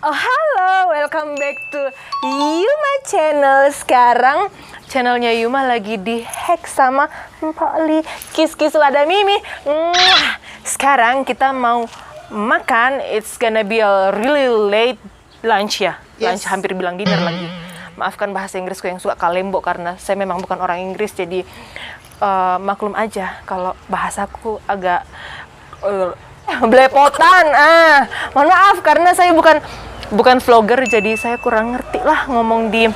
Oh halo, welcome back to Yuma Channel. Sekarang channelnya Yuma lagi di-hack sama Mpok Li. Kiss-kiss lada Mimi. Sekarang kita mau makan. It's gonna be a really late lunch ya. Lunch, hampir bilang dinner lagi. Maafkan bahasa Inggrisku yang suka kalembo karena saya memang bukan orang Inggris. Jadi maklum aja kalau bahasaku agak belepotan. Mohon maaf karena saya bukan vlogger, jadi saya kurang ngerti lah ngomong di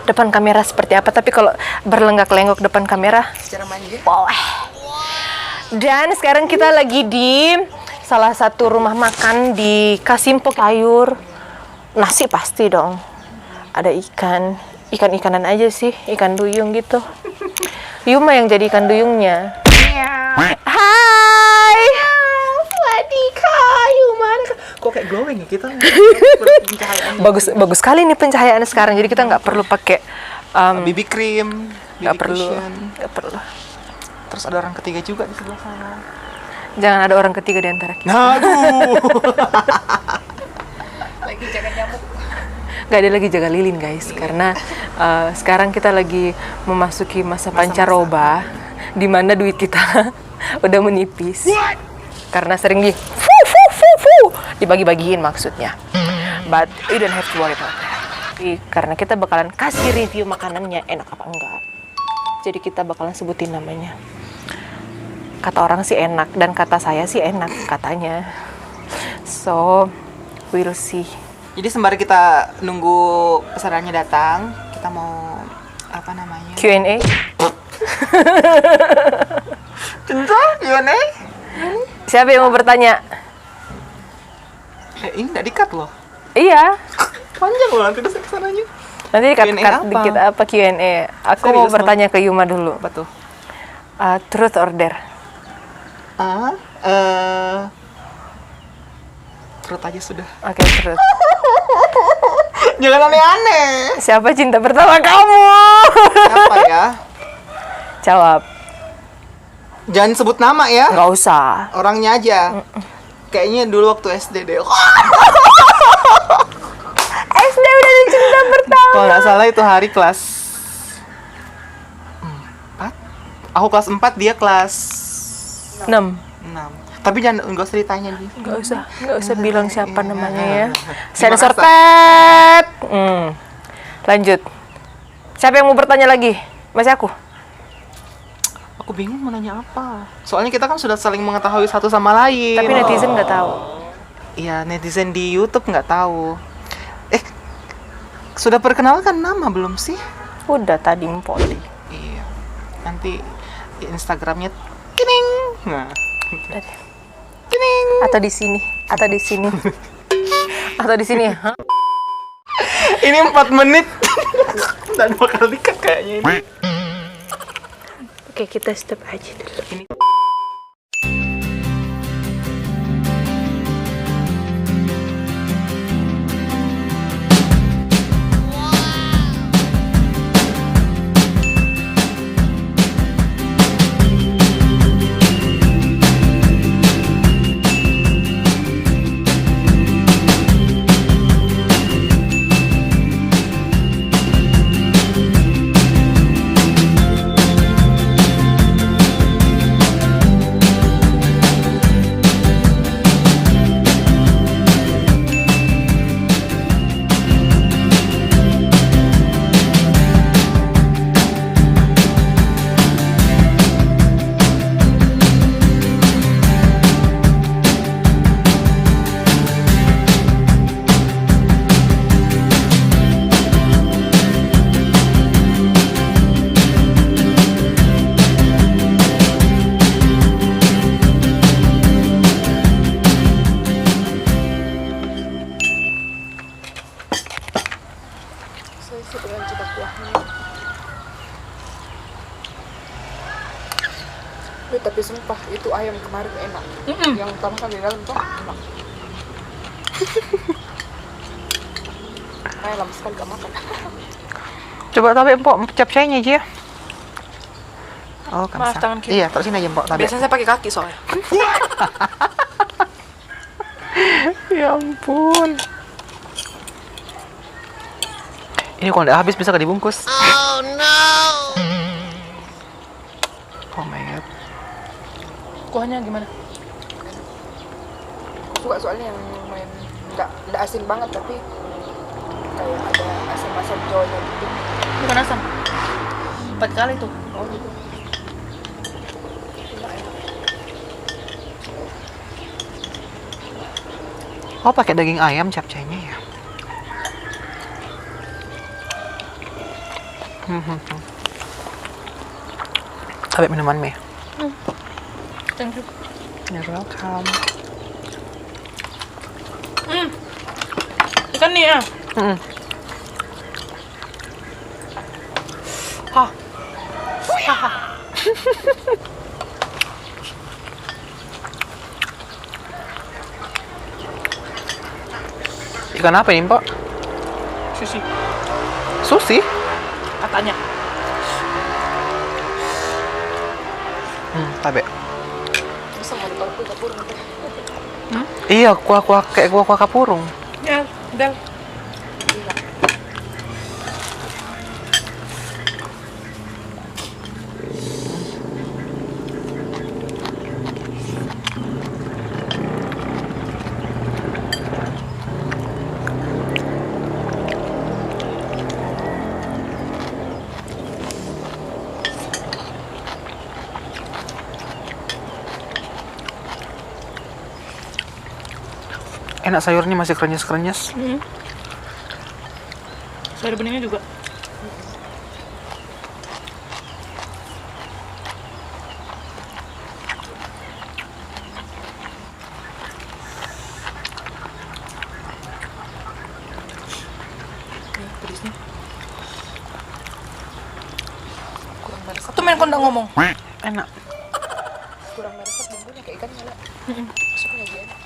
depan kamera seperti apa. Tapi kalau berlenggak-lenggok depan kamera secara manja boleh. Dan sekarang kita lagi di salah satu rumah makan di Kasimpo. Sayur, nasi pasti dong. Ada ikan-ikanan aja sih, ikan duyung gitu. Yuma yang jadi ikan duyungnya. Hai. Wadika, Yuma. kok kayak glowing ya kita. Bagus sekali nih pencahayaan sekarang. Jadi kita nggak perlu pakai BB cream, nggak perlu. Terus ada orang ketiga juga di sebelah sana. Jangan ada orang ketiga di antara kita. Aduh. Lagi jaga nyamuk. Nggak ada lagi jaga lilin guys, karena sekarang kita lagi memasuki masa pancaroba, di mana duit kita udah menipis. Karena sering dibagi-bagiin maksudnya. But you don't have to worry about that. Karena kita bakalan kasih review makanannya enak apa enggak. Jadi kita bakalan sebutin namanya. Kata orang sih enak dan kata saya sih enak katanya. So we'll see. Jadi sembari kita nunggu pesanannya datang, kita mau apa namanya? Q&A. Tentu Q&A. Siapa yang mau bertanya? Ini nggak di-cut loh. Iya. Panjang loh nanti udah kesananya. Nanti Q&A cut apa? dikit apa Q&A. Aku Serius, mau bertanya ke Yuma dulu. Apa tuh? Truth or dare? Truth aja sudah. Oke, truth. Jangan aneh-aneh. Siapa cinta pertama kamu? Apa ya? Jawab. Jangan sebut nama ya. Nggak usah. Orangnya aja. Kayaknya dulu waktu SD deh. SD udah ada cinta pertama. Kalau nggak salah itu hari kelas 4. Aku kelas 4, dia kelas 6. 6. Tapi jangan nggak usah ditanya dia. Nggak usah bilang siapa namanya ya. Gimana, Sensor tet. Lanjut. Siapa yang mau bertanya lagi? Masih aku. Aku bingung mau nanya apa. Soalnya kita kan sudah saling mengetahui satu sama lain. Tapi netizen nggak tahu. Iya, netizen di YouTube nggak tahu. Sudah perkenalkan nama belum sih? Udah tadi Mpoli. Iya. Nanti di Instagramnya kining. Nah. Kining. Atau di sini. Atau di sini. Hah? Ini 4 menit. Dan bakal di-cut kayaknya ini. Oke, kita stop aja dulu. Tapi sumpah itu ayam kemarin enak. Yang utama kan di dalam tuh enak. Kayak lama sekali gak makan. Coba tapi Empok capcaynya aja ya. Oh, kan Maaf, bisa. tangan kiri. Iya, taruh sini aja, Mbok. Biasanya saya pakai kaki soalnya. Ya ampun. Ini kalau udah habis bisa dibungkus. Oh my god. Kuahnya gimana? Suka soalnya yang main nggak asin banget tapi kayak ada asam-asam jawanya gitu. Bukan asam. 4 kali tuh. Oh gitu. Enak, enak. Oh pakai daging ayam capcaynya ya. Sampai minuman mie. Thank you. You're welcome. Ikan nih ya. Hah. Haha. Ikan apa ini, Pak? Sushi Sushi? katanya. Tabe. Bisa mau ditaruh dapur nanti. Iya, kuah-kuah kayak kuah-kuah kapurung. Ya, Del. Enak sayurnya masih krenyes-krenyes. Sayur beningnya juga. Pedisnya. Kurang meresap. Tuh main kondang ngomong. Enak. Kurang meresap bumbunya kayak ikan malah. Masuknya aja.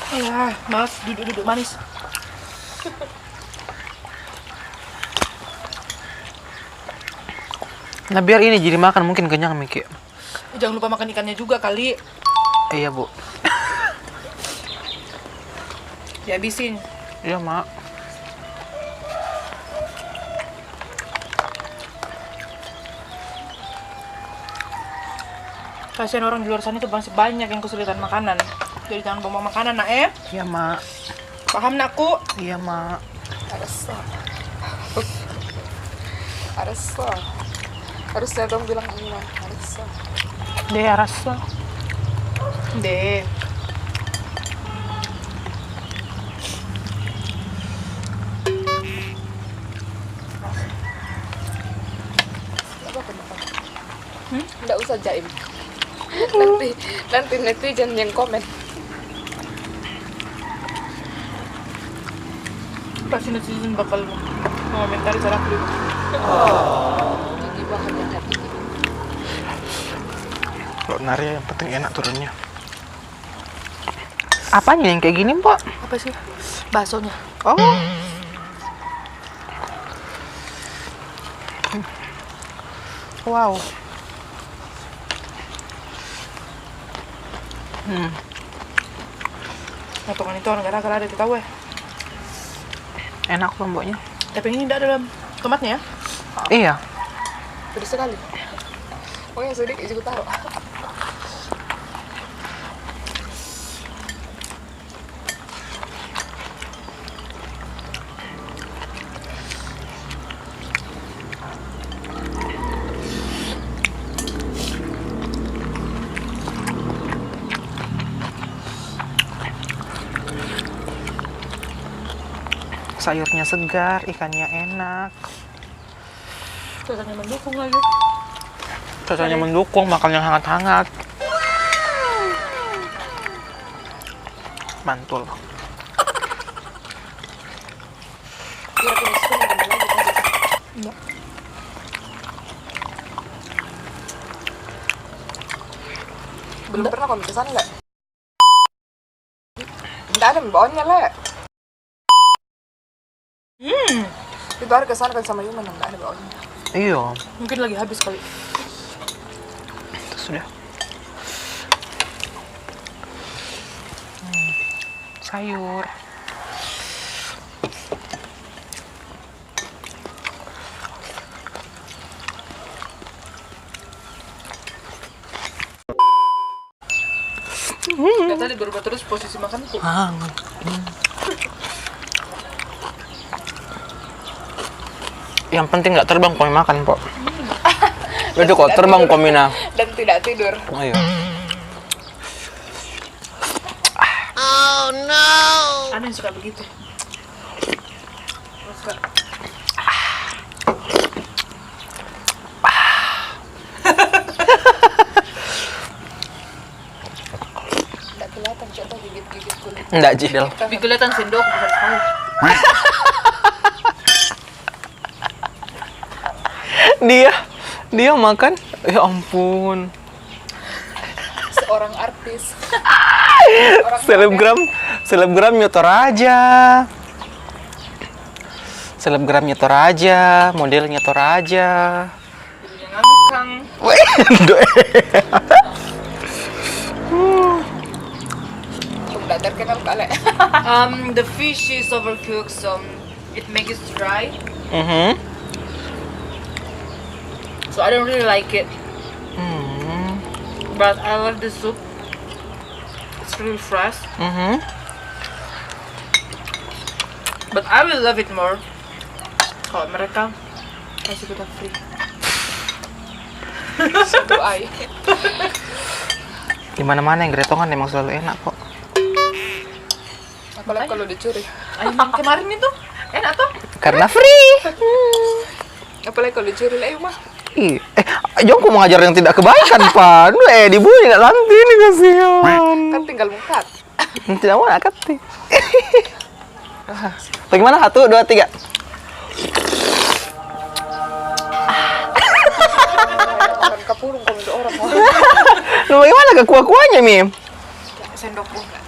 Alah, maaf duduk-duduk manis. Nah biar ini jadi makan mungkin kenyang Miki. Jangan lupa makan ikannya juga kali. Iya bu. Dihabisin. Iya mak. Kasihan orang di luar sana itu masih banyak yang kesulitan makanan. Jadi jangan buang makanan, nak Iya mak. Paham, nakku? Iya mak. Arasa. Harusnya dong bilang ini lah. Arasa. Dia rasa. Deh. Nggak apa-apa makan. Nggak usah jaim. nanti netizen yang komen. Pasti netizen bakal mengomentari cara aku. Gigi bahan yang hati. Kalau nari yang penting enak turunnya. Apanya yang kayak gini, Pak? Apa sih? Baksonya. Oh. Wow. Potongan itu orang gara-gara ada tahu ya. Enak lomboknya. Tapi ini tidak dalam tomatnya ya. Iya. Pedes sekali. Oh yang sedikit juga taruh. Sayurnya segar, ikannya enak. Cuacanya mendukung lagi. Cuacanya mendukung, makan yang hangat-hangat. Mantul. Iya, aku masukin yang kembali lagi kan. Enggak. Belum pernah kamu kesana nggak? Nggak ada bawahnya le. Itu hari kesana kan sama Yuman nggak ada bawahnya. Iya, Mungkin lagi habis kali. itu sudah. Sayur. tadi berubah terus posisi makanku. Hangat. Yang penting nggak terbang kau makan, Pok. Udah kok terbang kau Mina. Dan tidak tidur. Ayo. Ada yang suka begitu. Suka. Tidak kelihatan coba gigit-gigit kulit. Enggak, Jidel. Tapi kelihatan sendok besar sekali. Dia makan. Ya ampun. Seorang artis. Selebgram nyotor aja. Selebgram nyotor aja, model nyotor aja. Yang ngangkang. Sudah terkenal kali. The fish is overcooked, so it makes it dry. So I don't really like it. But I love the soup. It's really fresh. But I will love it more kalau mereka kasih kita free. Satu ay. Di mana-mana yang gretongan emang selalu enak kok. Apalagi kalau dicuri. Ayam kemarin itu enak tuh. Karena free. Apalagi kalau dicuri lah mah. Jong kok mengajar yang tidak kebaikan, Pak. Dibully nak nanti nih kasihan. Kan tinggal mukat. Tidak mau nak kati. Bagaimana? 1, 2, 3. Makan kapurung kalau ada orang. Lu bagaimana kekuah-kuahnya, Mim? Sendok pun enggak.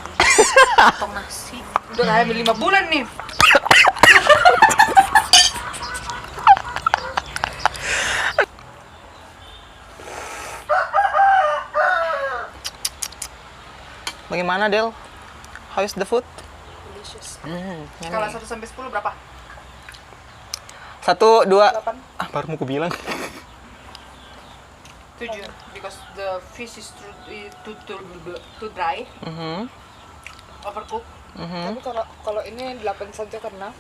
Potong nasi. Udah hamil 5 bulan nih. Bagaimana, Del? How is the food? Delicious. Yummy. Skala 1 sampai 10 berapa? 1, 2. 8. Baru mau ku bilang. 7 because the fish is too dry. Overcooked. Tapi kalau ini 8 saja karena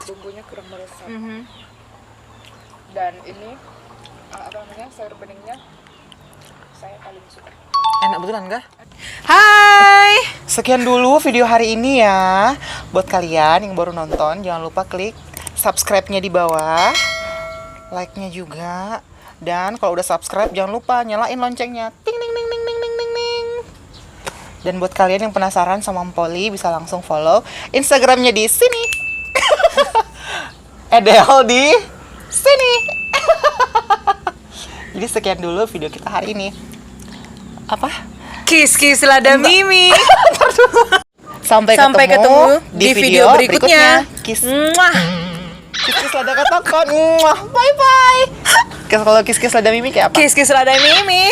bumbunya kurang meresap. Dan ini apa namanya, sayur beningnya saya paling suka. Enak betulan kah? Hai. Sekian dulu video hari ini ya. Buat kalian yang baru nonton, jangan lupa klik subscribe-nya di bawah, like-nya juga. Dan kalau udah subscribe, jangan lupa nyalain loncengnya. Ting ting ting ting ting ting ting ting. Dan buat kalian yang penasaran sama Mpoli, bisa langsung follow Instagramnya di sini. Edel di sini. Jadi sekian dulu video kita hari ini. Apa? Kiss lada Mimi. Sampai ketemu di video berikutnya. Kiss. Kiss lada katakan. Bye bye. Kalau kiss lada Mimi kayak apa? Kiss lada Mimi.